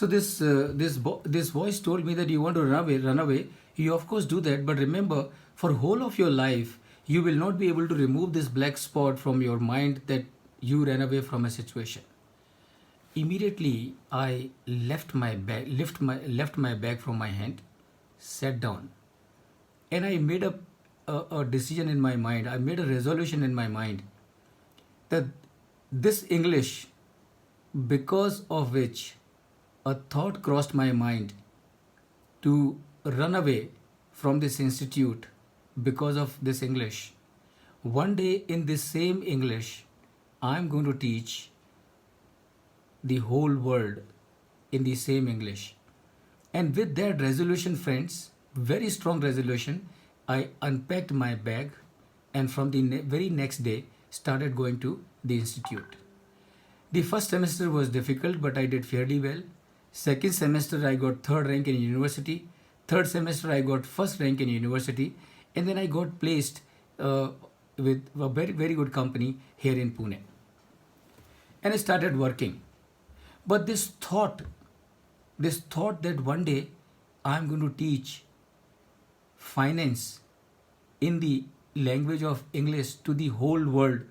So this voice told me that you want to run away, run away. You of course do that, but remember, for whole of your life, you will not be able to remove this black spot from your mind that you ran away from a situation. Immediately, I left my bag from my hand, sat down, and I made a decision in my mind. I made a resolution in my mind that this English, because of which a thought crossed my mind to run away from this institute because of this English. One day in this same English, I'm going to teach the whole world in the same English. And with that resolution, friends, very strong resolution, I unpacked my bag and from the very next day started going to the institute. The first semester was difficult, but I did fairly well. Second semester, I got third rank in university. Third semester, I got first rank in university. And then I got placed with a very, very good company here in Pune. And I started working. But this thought that one day I'm going to teach finance in the language of English to the whole world,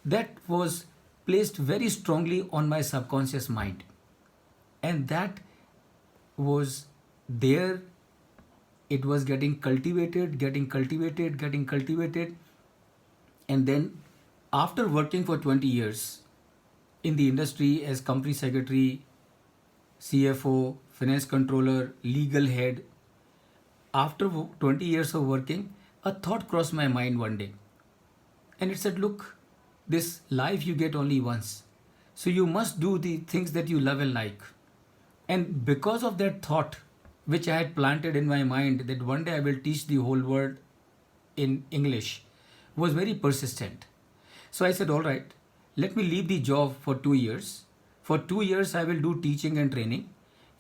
that was placed very strongly on my subconscious mind. And that was there, it was getting cultivated, getting cultivated, getting cultivated. And then after working for 20 years in the industry as company secretary, CFO, finance controller, legal head, after 20 years of working, a thought crossed my mind one day. And it said, look, this life you get only once. So you must do the things that you love and like. And because of that thought, which I had planted in my mind that one day I will teach the whole world in English, was very persistent. So I said, all right, let me leave the job for 2 years. For 2 years, I will do teaching and training.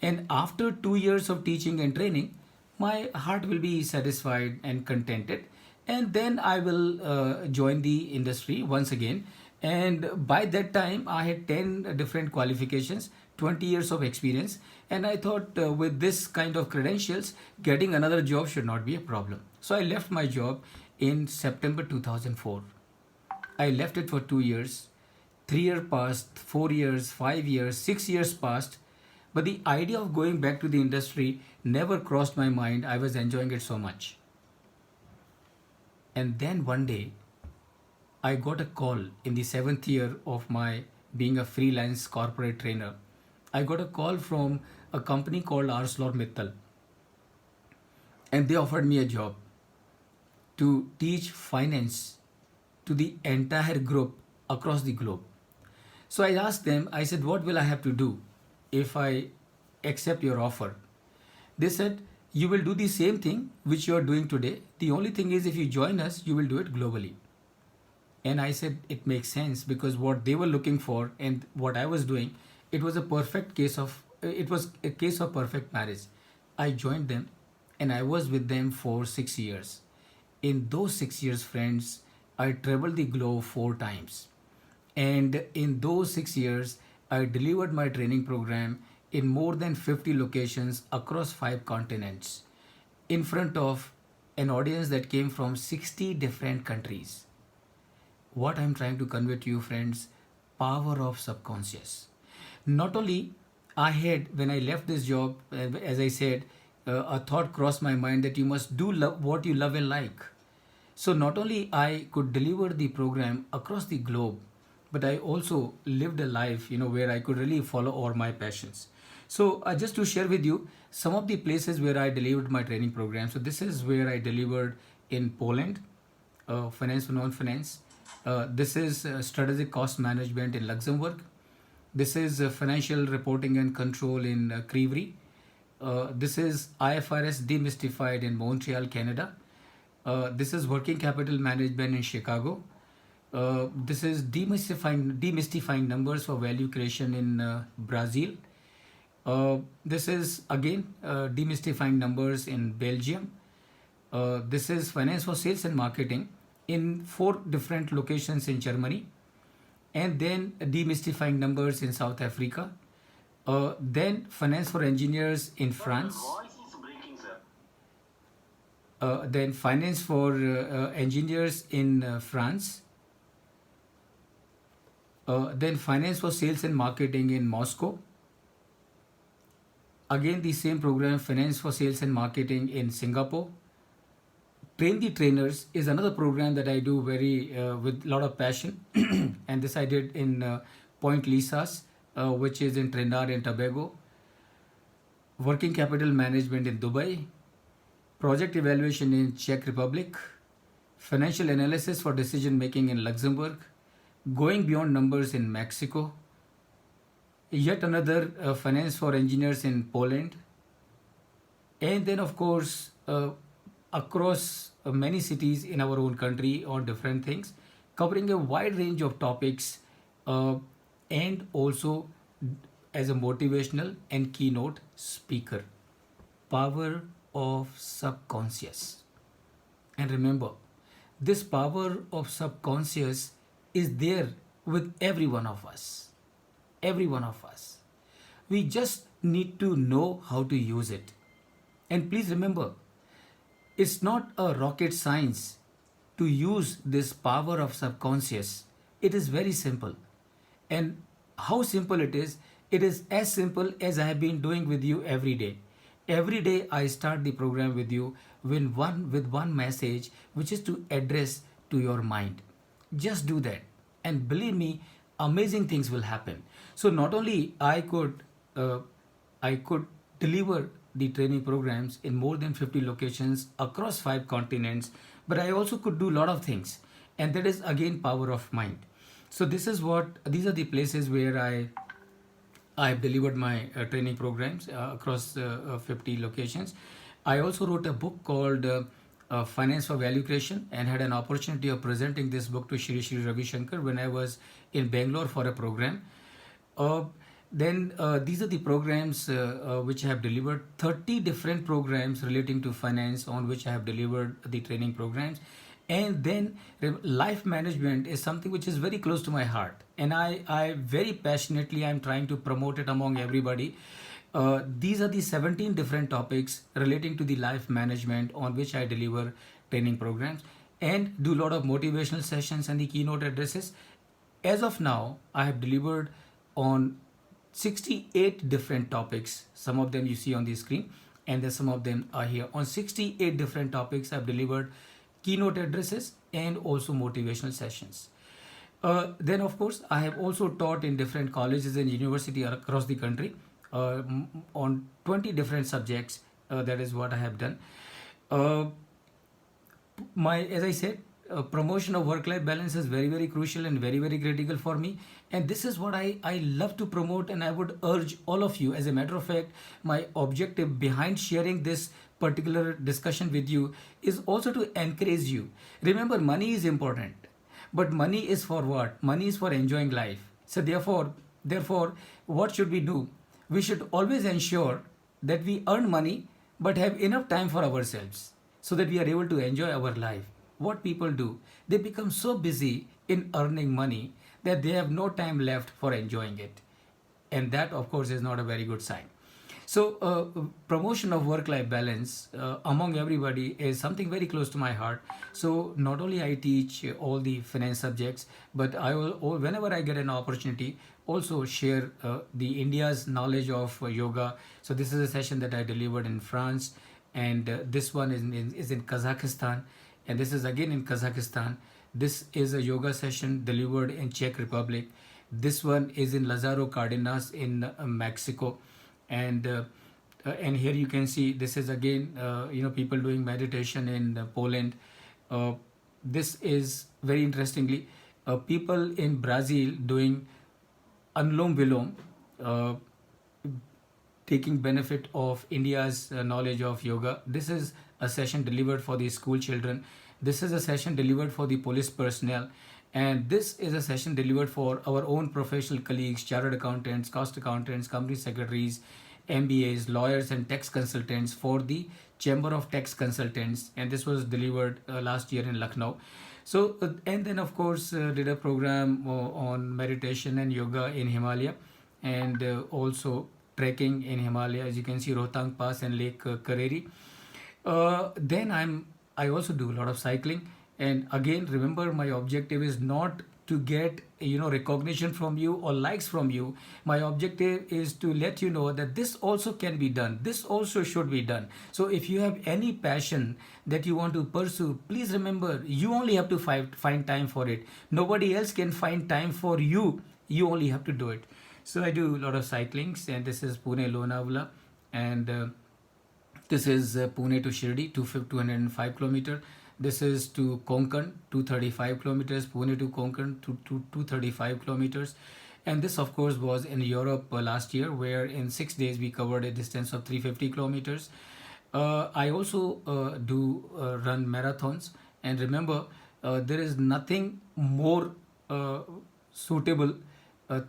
And after 2 years of teaching and training, my heart will be satisfied and contented. And then I will join the industry once again. And by that time, I had 10 different qualifications, 20 years of experience. And I thought with this kind of credentials, getting another job should not be a problem. So I left my job in September 2004. I left it for 2 years. 3 years passed, 4 years, 5 years, 6 years passed. But the idea of going back to the industry never crossed my mind. I was enjoying it so much. And then one day, I got a call in the 7th year of my being a freelance corporate trainer. I got a call from a company called ArcelorMittal, and they offered me a job to teach finance to the entire group across the globe. So I asked them, I said, what will I have to do if I accept your offer? They said, you will do the same thing which you are doing today. The only thing is, if you join us, you will do it globally. And I said, it makes sense, because what they were looking for and what I was doing, it was a case of perfect marriage. I joined them and I was with them for 6 years. In those 6 years, friends, I traveled the globe 4 times. And in those 6 years, I delivered my training program in more than 50 locations across 5 continents in front of an audience that came from 60 different countries. What I'm trying to convey to you, friends, power of subconscious. Not only I had, when I left this job, as I said, a thought crossed my mind that you must do what you love and like. So not only I could deliver the program across the globe, but I also lived a life, where I could really follow all my passions. So just to share with you some of the places where I delivered my training program. So this is where I delivered in Poland, finance for non-finance. This is strategic cost management in Luxembourg. This is financial reporting and control in Crivri. This is IFRS demystified in Montreal, Canada. This is working capital management in Chicago. This is demystifying numbers for value creation in Brazil. This is again demystifying numbers in Belgium. This is finance for sales and marketing in 4 different locations in Germany. And then demystifying numbers in South Africa. Then finance for engineers in France. Then finance for engineers in France. Then finance for sales and marketing in Moscow. Again, the same program, finance for sales and marketing in Singapore. Train the trainers is another program that I do very with a lot of passion, and this I did in Point Lisas, which is in Trinidad and Tobago. Working capital management in Dubai, project evaluation in Czech Republic, financial analysis for decision making in Luxembourg, going beyond numbers in Mexico, yet another finance for engineers in Poland, and then of course across many cities in our own country on different things, covering a wide range of topics, uh, and also as a motivational and keynote speaker. Power of subconscious. And remember, this power of subconscious is there with every one of us. Every one of us. We just need to know how to use it. And please remember, it's not a rocket science to use this power of subconscious. It is very simple. And how simple it is as simple as I have been doing with you every day. Every day I start the program with you with one message which is to address to your mind. Just do that. And believe me, amazing things will happen. So not only I could deliver the training programs in more than 50 locations across 5 continents, but I also could do a lot of things. And that is again power of mind. So these are the places where I've delivered my training programs across 50 locations. I also wrote a book called Finance for Value Creation, and had an opportunity of presenting this book to Shri Ravi Shankar when I was in Bangalore for a program. Uh, then these are the programs which I have delivered. 30 different programs relating to finance on which I have delivered the training programs. And then life management is something which is very close to my heart, and I very passionately I'm trying to promote it among everybody. These are the 17 different topics relating to the life management on which I deliver training programs and do a lot of motivational sessions and the keynote addresses. As of now, I have delivered on 68 different topics. Some of them you see on the screen, and then some of them are here. On 68 different topics, I've delivered keynote addresses and also motivational sessions. Then, of course, I have also taught in different colleges and university across the country on 20 different subjects. That is what I have done. Uh, as I said, promotion of work-life balance is very crucial and very critical for me. And this is what I love to promote, and I would urge all of you. As a matter of fact, my objective behind sharing this particular discussion with you is also to encourage you. Remember, money is important, but money is for what? Money is for enjoying life. So therefore, what should we do? We should always ensure that we earn money but have enough time for ourselves so that we are able to enjoy our life. What people do, they become so busy in earning money that they have no time left for enjoying it. And that, of course, is not a very good sign. So, promotion of work-life balance among everybody is something very close to my heart. So, not only I teach all the finance subjects, but I will, whenever I get an opportunity, also share the India's knowledge of yoga. So, this is a session that I delivered in France, and this one is in Kazakhstan, and this is again in Kazakhstan. This is a yoga session delivered in Czech Republic. This one is in Lazaro Cardenas in Mexico, and here you can see this is again people doing meditation in Poland. Uh, this is very interestingly people in Brazil doing Anlom Vilom, uh, taking benefit of India's knowledge of yoga. This is a session delivered for the school children. This is a session delivered for the police personnel. And this is a session delivered for our own professional colleagues, chartered accountants, cost accountants, company secretaries, MBAs, lawyers, and tax consultants for the Chamber of Tax Consultants. And this was delivered last year in Lucknow. So, and then of course, did a program on meditation and yoga in Himalaya, and also trekking in Himalaya, as you can see Rohtang Pass and Lake Kareri. Then I also do a lot of cycling, and again remember, my objective is not to get recognition from you or likes from you. My objective is to let you know that this also can be done, this also should be done. So if you have any passion that you want to pursue, please remember, you only have to find time for it. Nobody else can find time for you. You only have to do it. So I do a lot of cyclings, and this is Pune Lonavala, and this is Pune to Shirdi, 205 kilometer. This is to Konkan, 235 kilometers. Pune to Konkan, 235 kilometers. And this, of course, was in Europe last year, where in 6 days we covered a distance of 350 kilometers. I also do run marathons. And remember, there is nothing more suitable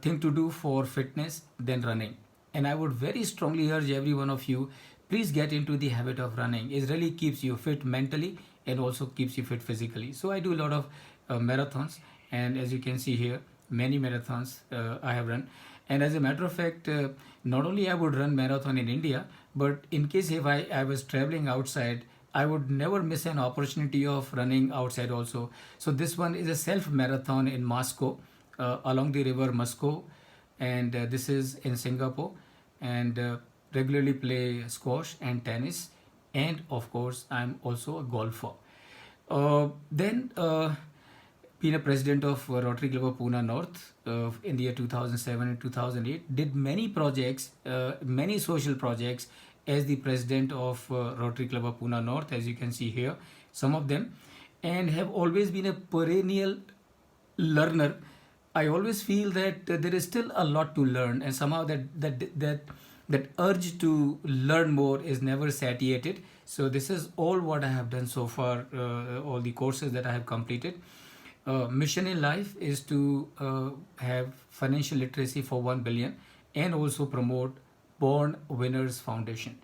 thing to do for fitness than running. And I would very strongly urge every one of you, please get into the habit of running. It really keeps you fit mentally and also keeps you fit physically. So I do a lot of marathons, and as you can see here, many marathons I have run. And as a matter of fact, not only I would run marathon in India, but in case if I was traveling outside, I would never miss an opportunity of running outside also. So this one is a self marathon in Moscow, along the river Moscow, and this is in Singapore, and regularly play squash and tennis, and of course I'm also a golfer. Then been a president of Rotary Club of Pune North in the year 2007 and 2008. Did many projects, many social projects as the president of Rotary Club of Pune North, as you can see here, some of them, and have always been a perennial learner. I always feel that there is still a lot to learn, and somehow that urge to learn more is never satiated. So this is all what I have done so far, all the courses that I have completed. Mission in life is to have financial literacy for 1 billion, and also promote Born Winners Foundation.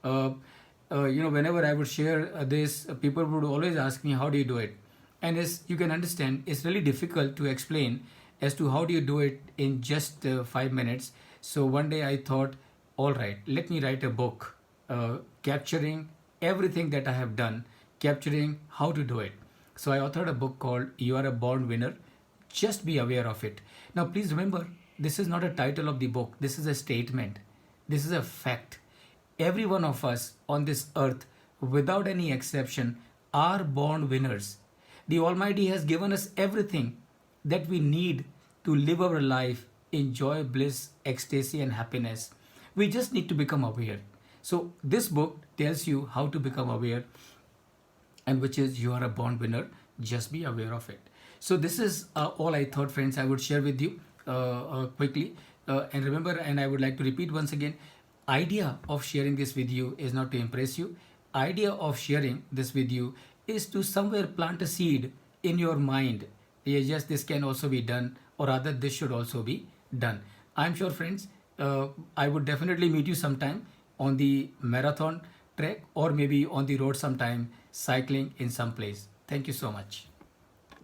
Whenever I would share this, people would always ask me, how do you do it? And as you can understand, it's really difficult to explain as to how do you do it in just 5 minutes. So one day I thought, all right, let me write a book capturing everything that I have done, capturing how to do it. So I authored a book called You Are a Born Winner. Just be aware of it. Now please remember, this is not a title of the book. This is a statement. This is a fact. Every one of us on this earth, without any exception, are born winners. The Almighty has given us everything that we need to live our life in joy, bliss, ecstasy, and happiness. We just need to become aware. So this book tells you how to become aware, and which is you are a born winner. Just be aware of it. So this is all I thought, friends, I would share with you quickly. And remember, and I would like to repeat once again, idea of sharing this with you is not to impress you. Idea of sharing this with you is to somewhere plant a seed in your mind. Yes, this can also be done, or rather this should also be done. I'm sure, friends, I would definitely meet you sometime on the marathon track, or maybe on the road sometime cycling in some place. Thank you so much.